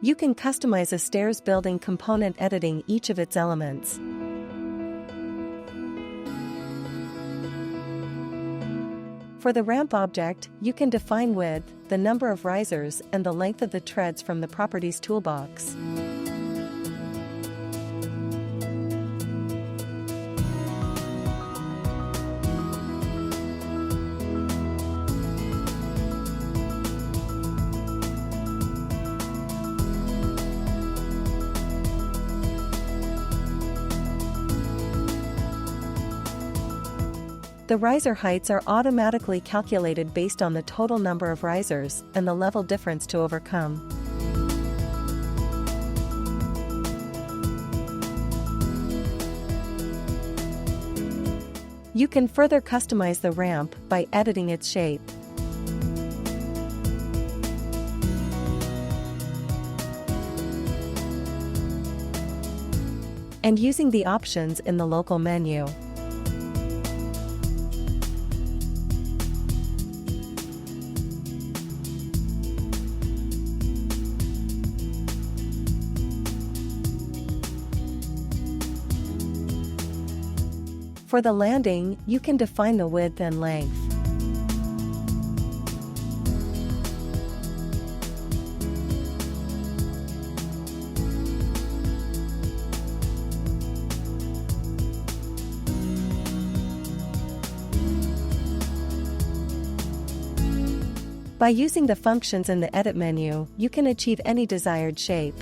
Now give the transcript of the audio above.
You can customize a stairs building component editing each of its elements. For the ramp object, you can define width, the number of risers, and the length of the treads from the Properties toolbox. The riser heights are automatically calculated based on the total number of risers and the level difference to overcome. You can further customize the ramp by editing its shape. And using the options in the local menu. For the landing, you can define the width and length. By using the functions in the Edit menu, you can achieve any desired shape.